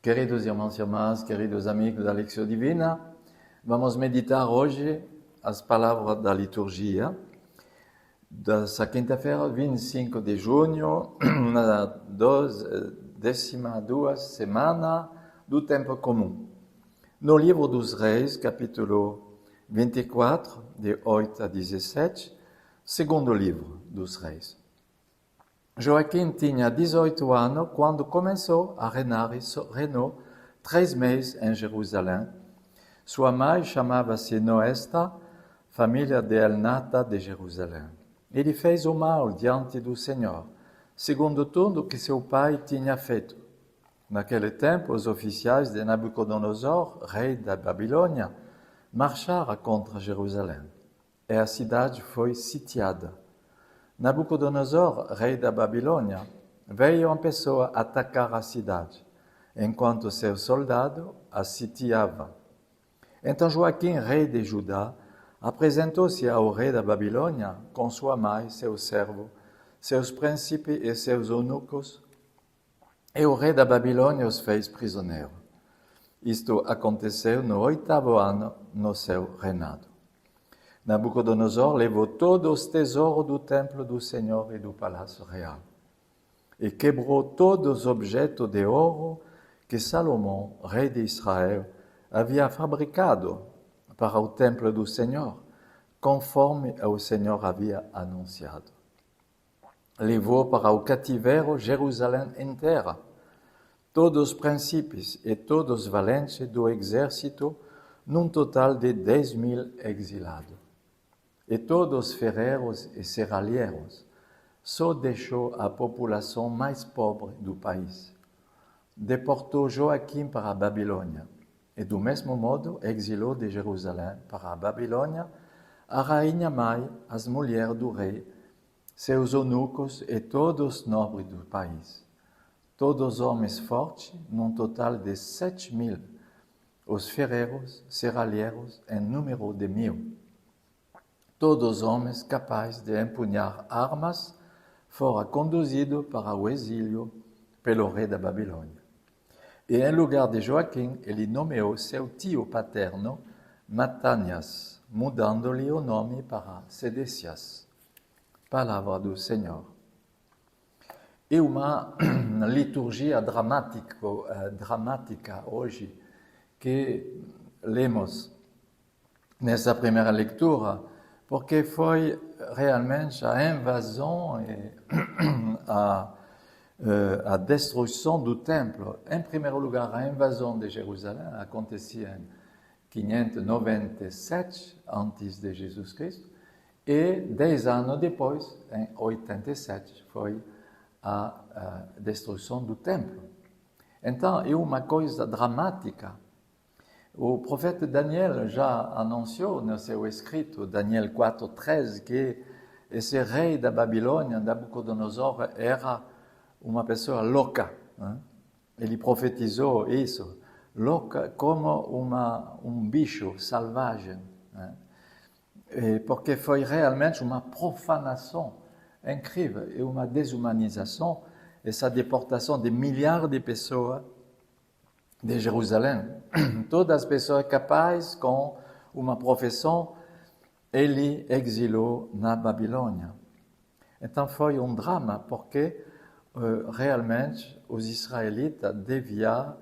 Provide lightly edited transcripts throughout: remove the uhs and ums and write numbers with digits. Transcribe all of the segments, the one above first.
Queridos irmãos e irmãs, queridos amigos da Lección Divina, vamos meditar hoje as palavras da liturgia dessa quinta-feira, 25 de junho, na 12ª semana do Tempo Comum. No livro dos Reis, capítulo 24, de 8 a 17, segundo livro dos Reis. Joaquim tinha 18 anos quando começou a reinar e reinou 3 meses em Jerusalém. Sua mãe chamava-se Noesta, família de Elnata de Jerusalém. Ele fez o mal diante do Senhor, segundo tudo que seu pai tinha feito. Naquele tempo, os oficiais de Nabucodonosor, rei da Babilônia, marcharam contra Jerusalém, e a cidade foi sitiada. Nabucodonosor, rei da Babilônia, veio em pessoa atacar a cidade, enquanto seus soldados a sitiavam. Então Joaquim, rei de Judá, apresentou-se ao rei da Babilônia com sua mãe, seu servo, seus príncipes e seus eunucos, e o rei da Babilônia os fez prisioneiros. Isto aconteceu no 8º ano no seu reinado. Nabucodonosor levou todos os tesouros do templo do Senhor e do palácio real, e quebrou todos os objetos de ouro que Salomão, rei de Israel, havia fabricado para o templo do Senhor, conforme o Senhor havia anunciado. Levou para o cativeiro Jerusalém inteira, todos os príncipes e todos os valentes do exército, num total de 10.000 exilados. E todos os ferreiros e serralheiros, só deixou a população mais pobre do país. Deportou Joaquim para a Babilônia, e do mesmo modo exilou de Jerusalém para a Babilônia a rainha-mãe, as mulheres do rei, seus eunucos e todos os nobres do país. Todos os homens fortes, num total de 7.000, os ferreiros, serralheiros, em número de 1.000. Todos os homens capazes de empunhar armas foram conduzidos para o exílio pelo rei da Babilônia. E em lugar de Joaquim, ele nomeou seu tio paterno, Matanias, mudando-lhe o nome para Sedecias. Palavra do Senhor. E uma liturgia dramática hoje que lemos nessa primeira leitura, porque foi realmente a invasão e a destruição do templo. Em primeiro lugar, a invasão de Jerusalém acontecia em 597 antes de Jesus Cristo, e 10 anos depois, em 87, foi a destruição do templo. Então, é uma coisa dramática. O profeta Daniel já anunciou no seu escrito, Daniel 4:13, que esse rei da Babilônia, Nabucodonosor, era uma pessoa louca. Ele profetizou isso, louca como um bicho selvagem. Porque foi realmente uma profanação incrível e uma desumanização, essa deportação de milhares de pessoas de Jerusalém. Todas as pessoas capazes com uma profissão, ele exilou na Babilônia. Então foi um drama, porque realmente os israelitas deviam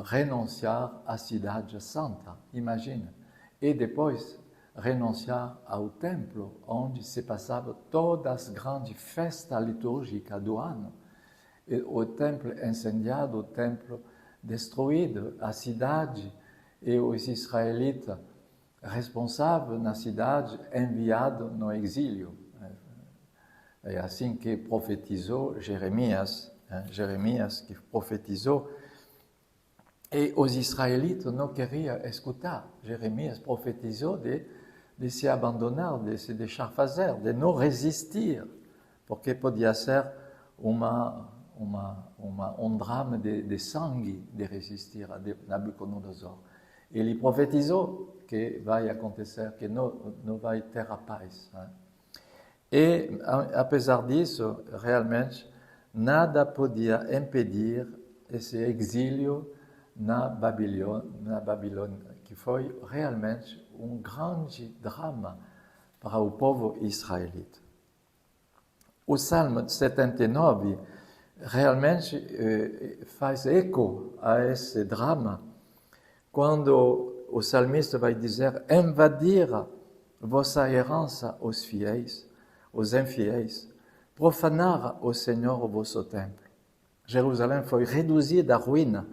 renunciar à cidade santa, imagina. E depois renunciar ao templo, onde se passava todas as grandes festas litúrgicas do ano. E o templo incendiado, o templo destruído, a cidade e os israelitas responsáveis na cidade enviados no exílio. É assim que profetizou Jeremias, Jeremias que profetizou, e os israelitas não queriam escutar. Jeremias profetizou de se abandonar, de se deixar fazer, de não resistir, porque podia ser um drama de sangue de resistir a Nabucodonosor. Ele profetizou que vai acontecer, que não vai ter a paz. E, apesar disso, realmente, nada podia impedir esse exílio na Babilônia, que foi realmente grande drama para o povo israelita. O Salmo 79 realmente faz eco a esse drama, quando o salmista vai dizer: invadir vossa herança aos fiéis, os infiéis, profanar o Senhor o vosso templo. Jerusalém foi reduzida à ruína,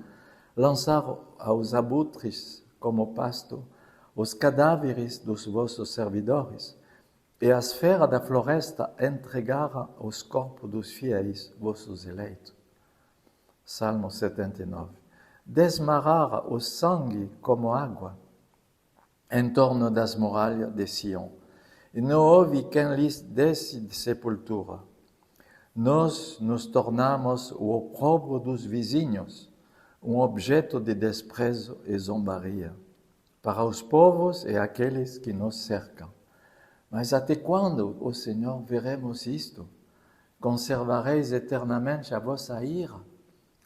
lançar aos abutres como pasto os cadáveres dos vossos servidores, e a esfera da floresta entregar os corpos dos fiéis, vossos eleitos. Salmo 79. Desmarrar o sangue como água em torno das muralhas de Sião, e não houve quem lhes desse de sepultura. Nós nos tornamos o opróbrio dos vizinhos, um objeto de desprezo e zombaria para os povos e aqueles que nos cercam. Mas até quando, ó Senhor, veremos isto? Conservareis eternamente a vossa ira?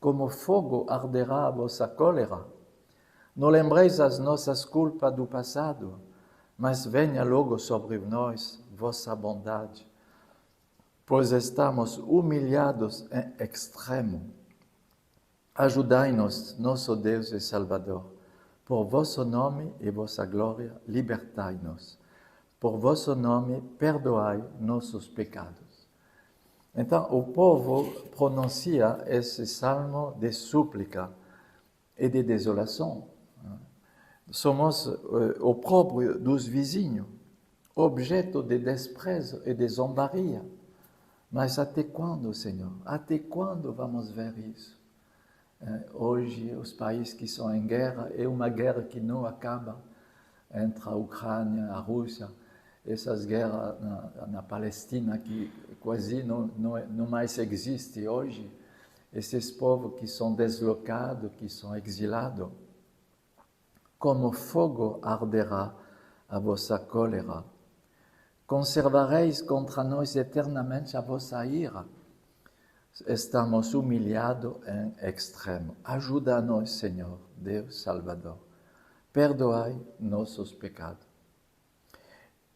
Como fogo arderá a vossa cólera? Não lembreis as nossas culpas do passado, mas venha logo sobre nós vossa bondade, pois estamos humilhados em extremo. Ajudai-nos, nosso Deus e Salvador, por vosso nome e vossa glória, libertai-nos. Por vosso nome, perdoai nossos pecados. Então, o povo pronuncia esse salmo de súplica e de desolação. Somos opróbrio dos vizinhos, objeto de desprezo e de zombaria. Mas até quando, Senhor? Até quando vamos ver isso? Hoje, os países que estão em guerra, é uma guerra que não acaba entre a Ucrânia e a Rússia. Essas guerras na Palestina que quase não mais existe hoje, esses povos que são deslocados, que são exilados, como fogo arderá a vossa cólera. Conservareis contra nós eternamente a vossa ira. Estamos humilhados em extremo. Ajuda-nos, Senhor, Deus Salvador. Perdoai nossos pecados.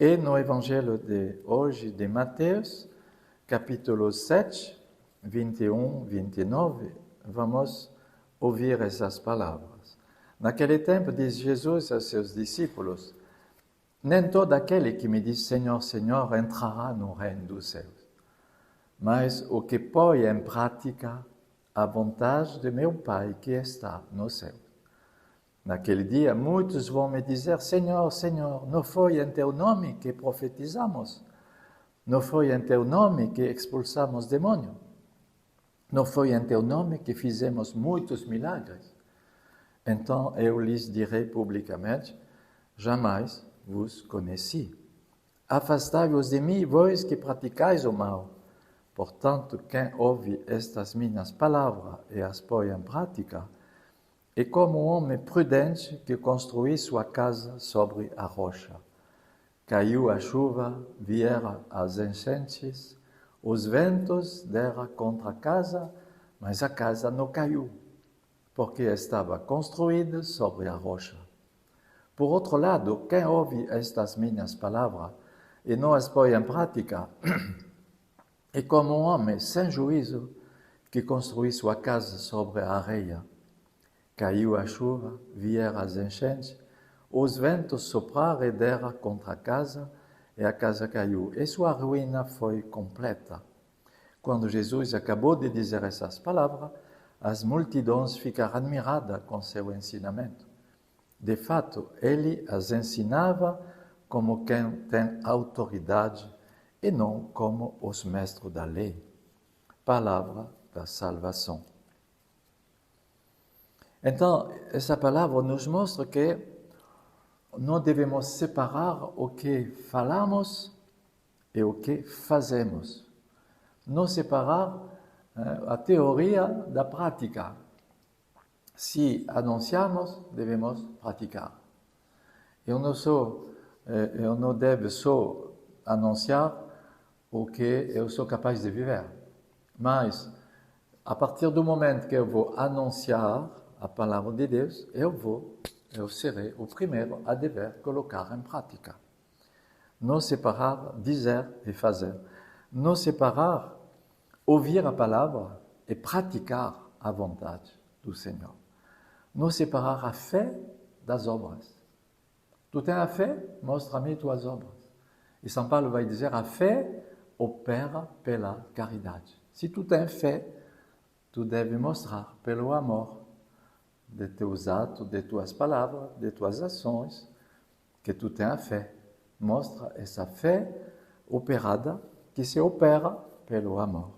E no Evangelho de hoje, de Mateus, capítulo 7, 21, 29, vamos ouvir essas palavras. Naquele tempo, diz Jesus a seus discípulos: nem todo aquele que me diz Senhor, Senhor, entrará no reino dos céus, mas o que põe em prática a vontade de meu Pai que está no céu. Naquele dia, muitos vão me dizer: Senhor, Senhor, não foi em teu nome que profetizamos? Não foi em teu nome que expulsamos demônio? Não foi em teu nome que fizemos muitos milagres? Então eu lhes direi publicamente: jamais vos conheci. Afastai-vos de mim, vós que praticais o mal. Portanto, quem ouve estas minhas palavras e as põe em prática, é como um homem prudente que construiu sua casa sobre a rocha. Caiu a chuva, vieram as enchentes, os ventos deram contra a casa, mas a casa não caiu, porque estava construída sobre a rocha. Por outro lado, quem ouve estas minhas palavras e não as põe em prática, é como um homem sem juízo que construiu sua casa sobre a areia. Caiu a chuva, vieram as enchentes, os ventos sopraram e deram contra a casa caiu, e sua ruína foi completa. Quando Jesus acabou de dizer essas palavras, as multidões ficaram admiradas com seu ensinamento. De fato, ele as ensinava como quem tem autoridade e não como os mestres da lei. Palavra da salvação. Então, essa palavra nos mostra que não devemos separar o que falamos e o que fazemos. Não separar a teoria da prática. Se anunciamos, devemos praticar. Eu não devo só anunciar o que eu sou capaz de viver, mas a partir do momento que eu vou anunciar a palavra de Deus, eu serei o primeiro a dever colocar em prática. Não separar dizer e fazer. Não separar ouvir a palavra e praticar a vontade do Senhor. Não separar a fé das obras. Tu tens a fé? Mostra-me tuas obras. E São Paulo vai dizer, a fé opera pela caridade. Se tu tens fé, tu deves mostrar pelo amor de teus atos, de tuas palavras, de tuas ações, que tu tens a fé. Mostra essa fé operada, que se opera pelo amor.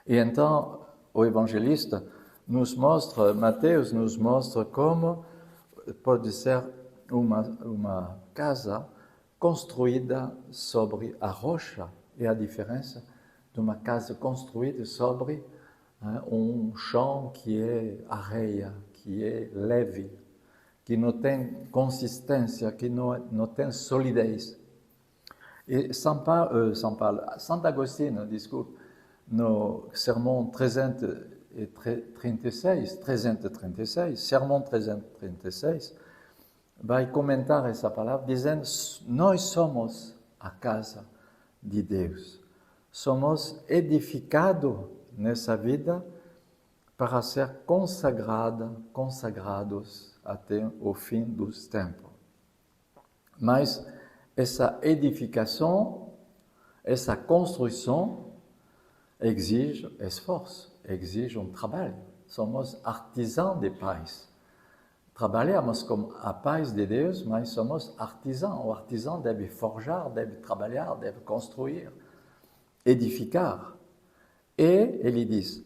E então, o evangelista nos mostra, Mateus nos mostra como pode ser uma casa construída sobre a rocha, e a diferença de uma casa construída sobre um chão que é areia, que é leve, que não tem consistência, que não tem solidez. E Santo Agostinho, desculpe, no Sermão 336, Sermão 336, vai comentar essa palavra dizendo, nós somos a casa de Deus. Somos edificados nessa vida para ser consagrados até o fim dos tempos. Mas essa edificação, essa construção, exige esforço, exige um trabalho. Somos artesãos de paz. Trabalhamos com a paz de Deus, mas somos artesãos. O artesão deve forjar, deve trabalhar, deve construir, edificar. E ele diz,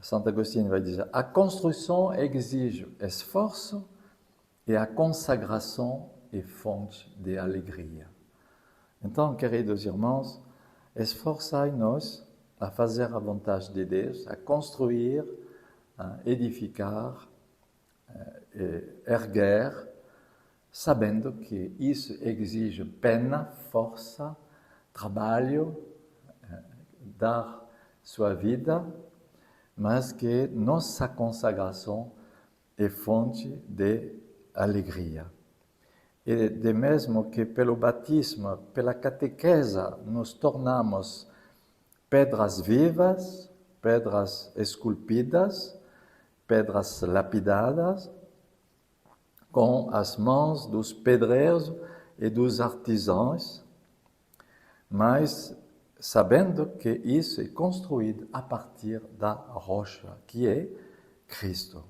Santo Agostinho vai dizer, a construção exige esforço e a consagração é fonte de alegria. Então, queridos irmãos, esforçai-nos a fazer a vontade de Deus, a construir, a edificar, erguer, sabendo que isso exige pena, força, trabalho, dar sua vida, mas que nossa consagração é fonte de alegria. E de mesmo que pelo batismo, pela catequese, nos tornamos pedras vivas, pedras esculpidas, pedras lapidadas, com as mãos dos pedreiros e dos artesãos, mas sabendo que isso é construído a partir da rocha, que é Cristo.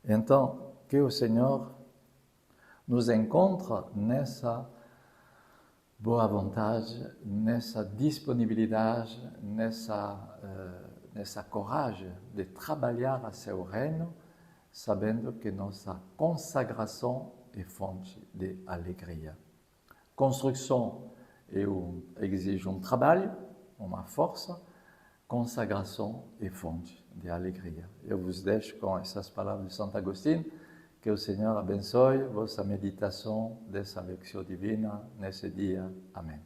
Então, que o Senhor nos encontre nessa boa vontade, nessa disponibilidade, nessa coragem de trabalhar a seu reino, sabendo que nossa consagração é fonte de alegria. Construção exige um trabalho, uma força, consagração é fonte de alegria. Eu vos deixo com essas palavras de Santo Agostinho, que o Senhor abençoe vossa meditação dessa lecção divina nesse dia. Amém.